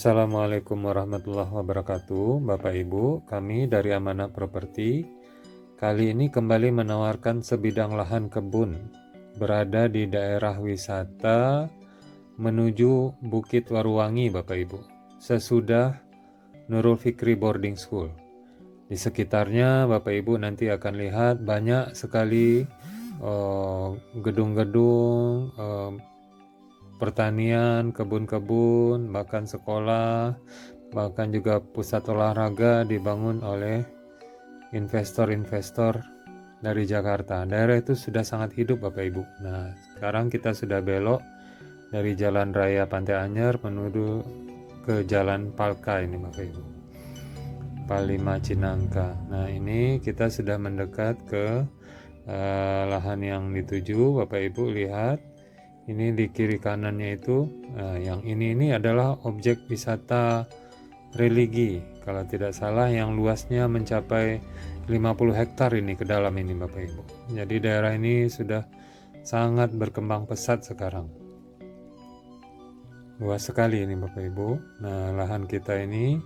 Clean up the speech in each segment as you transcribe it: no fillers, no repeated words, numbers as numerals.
Assalamualaikum warahmatullahi wabarakatuh, Bapak Ibu. Kami dari Amanah Properti kali ini kembali menawarkan sebidang lahan kebun berada di daerah wisata menuju Bukit Waruwangi, Bapak Ibu, sesudah Nurul Fikri Boarding School. Di sekitarnya Bapak Ibu nanti akan lihat banyak sekali gedung-gedung, pertanian, kebun-kebun, bahkan sekolah, bahkan juga pusat olahraga dibangun oleh investor-investor dari Jakarta. Daerah itu sudah sangat hidup Bapak Ibu. Nah, sekarang kita sudah belok dari Jalan Raya Pantai Anyer menuju ke Jalan Palka ini Bapak Ibu. Palima Cinangka. Nah, ini kita sudah mendekat ke lahan yang dituju. Bapak Ibu lihat. Ini di kiri kanannya itu, yang ini adalah objek wisata religi. Kalau tidak salah yang luasnya mencapai 50 hektar ini ke dalam ini Bapak Ibu. Jadi daerah ini sudah sangat berkembang pesat sekarang. Luas sekali ini Bapak Ibu. Nah, lahan kita ini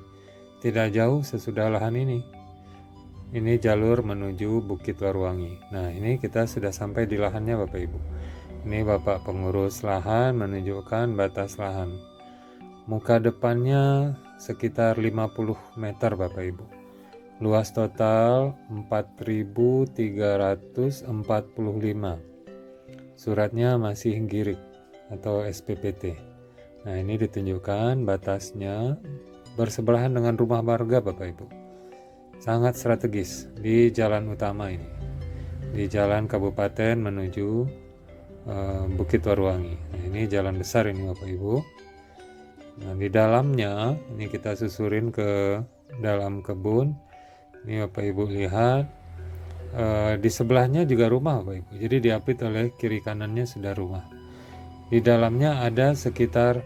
tidak jauh sesudah lahan ini. Ini jalur menuju Bukit Waruwangi. Nah, ini kita sudah sampai di lahannya Bapak Ibu. Ini Bapak pengurus lahan menunjukkan batas lahan. Muka depannya sekitar 50 meter Bapak Ibu. Luas total 4.345. Suratnya masih girik atau SPPT. Nah, ini ditunjukkan batasnya bersebelahan dengan rumah warga Bapak Ibu. Sangat strategis di jalan utama ini. Di jalan kabupaten menuju Bukit Waruwangi. Nah, ini jalan besar ini Bapak Ibu. Nah, di dalamnya ini kita susurin ke dalam kebun. Ini Bapak Ibu lihat, di sebelahnya juga rumah Bapak Ibu. Jadi diapit oleh kiri kanannya sudah rumah. Di dalamnya ada sekitar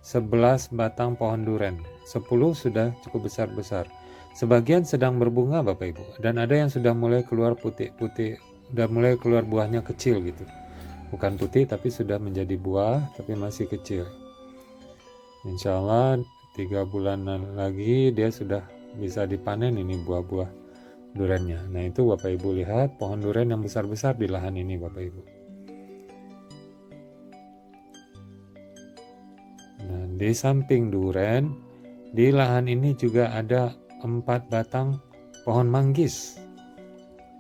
11 batang pohon duren. 10 sudah cukup besar-besar. Sebagian sedang berbunga Bapak Ibu. Dan ada yang sudah mulai keluar putih-putih, sudah mulai keluar buahnya kecil gitu. Bukan putih tapi sudah menjadi buah tapi masih kecil. Insya Allah 3 bulanan lagi dia sudah bisa dipanen ini buah-buah durennya. Nah, itu Bapak Ibu lihat pohon duren yang besar-besar di lahan ini Bapak Ibu. Nah, di samping duren di lahan ini juga ada 4 batang pohon manggis.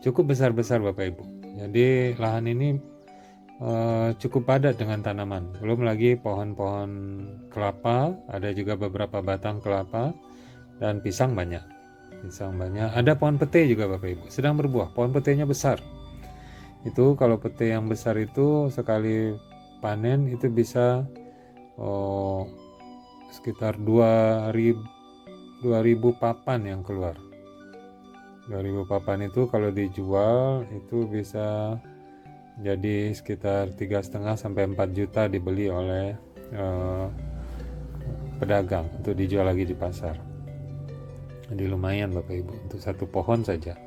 Cukup besar-besar Bapak Ibu. Jadi lahan ini cukup padat dengan tanaman. Belum lagi pohon-pohon kelapa, ada juga beberapa batang kelapa, dan pisang banyak. Ada pohon pete juga Bapak Ibu, sedang berbuah. Pohon petenya besar. Itu kalau pete yang besar itu sekali panen itu bisa sekitar 2.000 papan yang keluar. 2.000 papan itu kalau dijual itu bisa jadi sekitar 3,5 sampai 4 juta dibeli oleh pedagang untuk dijual lagi di pasar. Jadi lumayan Bapak Ibu untuk satu pohon saja.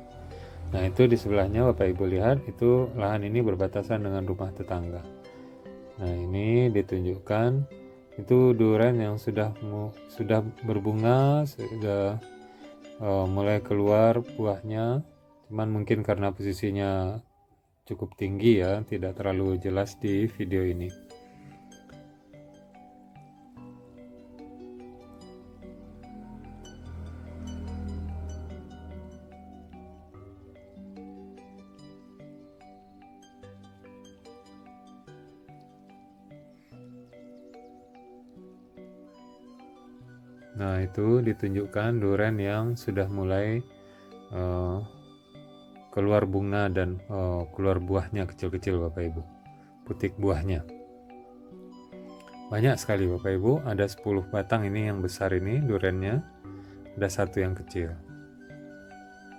Nah, itu di sebelahnya Bapak Ibu lihat itu lahan ini berbatasan dengan rumah tetangga. Nah, ini ditunjukkan itu duren yang sudah berbunga, sudah mulai keluar buahnya. Cuman mungkin karena posisinya cukup tinggi ya, tidak terlalu jelas di video ini. Nah, itu ditunjukkan duren yang sudah mulai keluar bunga dan keluar buahnya kecil-kecil Bapak Ibu, putik buahnya banyak sekali Bapak Ibu. Ada 10 batang ini yang besar ini durennya, ada satu yang kecil.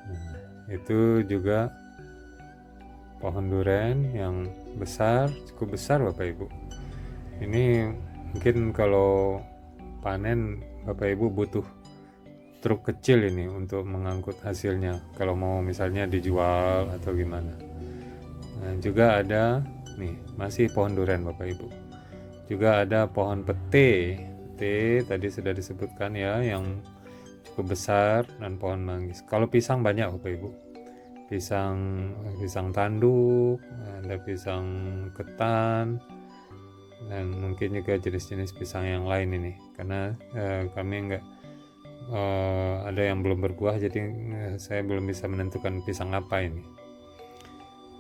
Nah, itu juga pohon duren yang besar, cukup besar Bapak Ibu. Ini mungkin kalau panen Bapak Ibu butuh truk kecil ini untuk mengangkut hasilnya kalau mau misalnya dijual atau gimana. Nah, juga ada nih masih pohon duren Bapak Ibu. Juga ada pohon pete. pete tadi sudah disebutkan ya, yang cukup besar, dan pohon manggis. Kalau pisang banyak Bapak Ibu, pisang tanduk, ada pisang ketan, dan mungkin juga jenis-jenis pisang yang lain ini, karena kami enggak ada yang belum berbuah, jadi saya belum bisa menentukan pisang apa ini.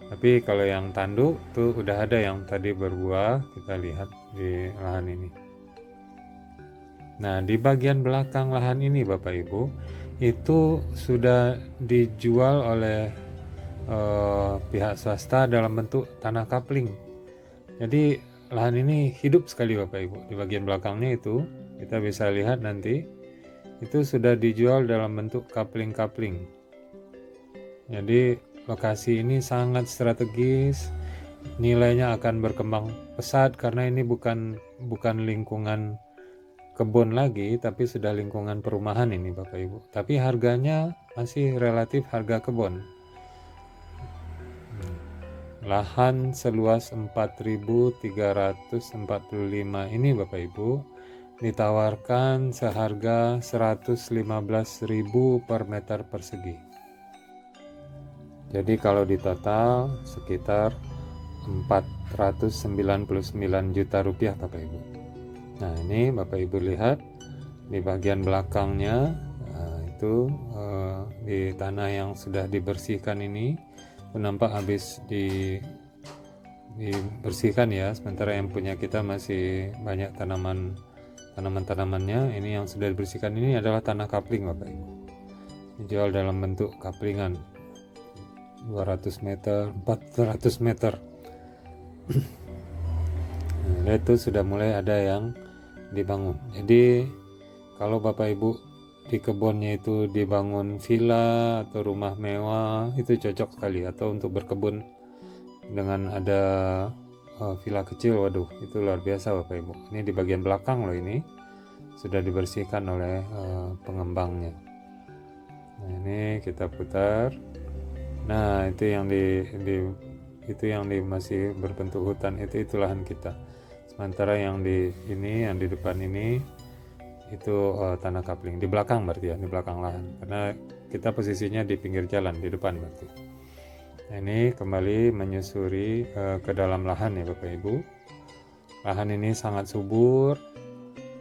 Tapi kalau yang tanduk tuh udah ada yang tadi berbuah, kita lihat di lahan ini. Nah, di bagian belakang lahan ini Bapak Ibu, itu sudah dijual oleh pihak swasta dalam bentuk tanah kapling. Jadi lahan ini hidup sekali Bapak Ibu. Di bagian belakangnya itu kita bisa lihat nanti, itu sudah dijual dalam bentuk kapling-kapling. Jadi lokasi ini sangat strategis, nilainya akan berkembang pesat karena ini bukan lingkungan kebun lagi, tapi sudah lingkungan perumahan ini Bapak Ibu. Tapi harganya masih relatif harga kebun. Lahan seluas 4.345 ini Bapak Ibu ditawarkan seharga 115.000 per meter persegi. Jadi kalau di total sekitar 499 juta rupiah Bapak Ibu. Nah, ini Bapak Ibu lihat di bagian belakangnya, itu di tanah yang sudah dibersihkan ini, itu nampak habis dibersihkan ya, sementara yang punya kita masih banyak tanaman-tanamannya. Ini yang sudah dibersihkan ini adalah tanah kapling Bapak Ibu, dijual dalam bentuk kaplingan 200 meter, 400 meter. Nah, itu sudah mulai ada yang dibangun. Jadi kalau Bapak Ibu di kebunnya itu dibangun villa atau rumah mewah, itu cocok sekali. Atau untuk berkebun dengan ada villa kecil, waduh itu luar biasa Bapak Ibu. Ini di bagian belakang loh, ini sudah dibersihkan oleh pengembangnya. Nah, ini kita putar. Nah, itu yang masih berbentuk hutan, itu lahan kita. Sementara yang di depan ini itu tanah kapling. Di belakang berarti ya, di belakang lahan. Karena kita posisinya di pinggir jalan, di depan berarti. Nah, ini kembali menyusuri ke dalam lahan ya Bapak Ibu. Lahan ini sangat subur.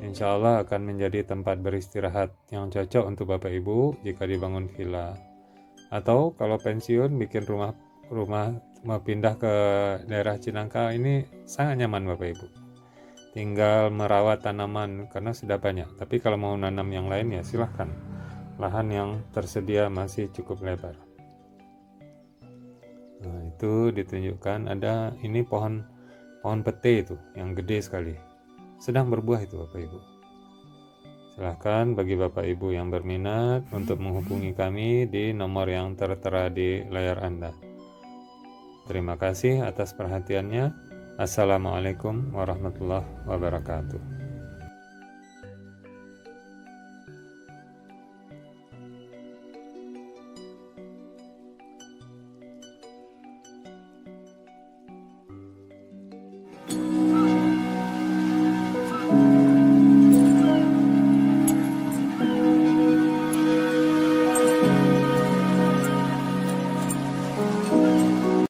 Insya Allah akan menjadi tempat beristirahat yang cocok untuk Bapak Ibu jika dibangun villa. Atau kalau pensiun bikin rumah mau pindah ke daerah Cinangka, ini sangat nyaman Bapak Ibu. Tinggal merawat tanaman karena sudah banyak. Tapi kalau mau nanam yang lain ya silahkan. Lahan yang tersedia masih cukup lebar. Nah, itu ditunjukkan ada ini pohon pete itu yang gede sekali. Sedang berbuah itu Bapak Ibu. Silahkan bagi Bapak Ibu yang berminat untuk menghubungi kami di nomor yang tertera di layar Anda. Terima kasih atas perhatiannya. Assalamualaikum warahmatullahi wabarakatuh.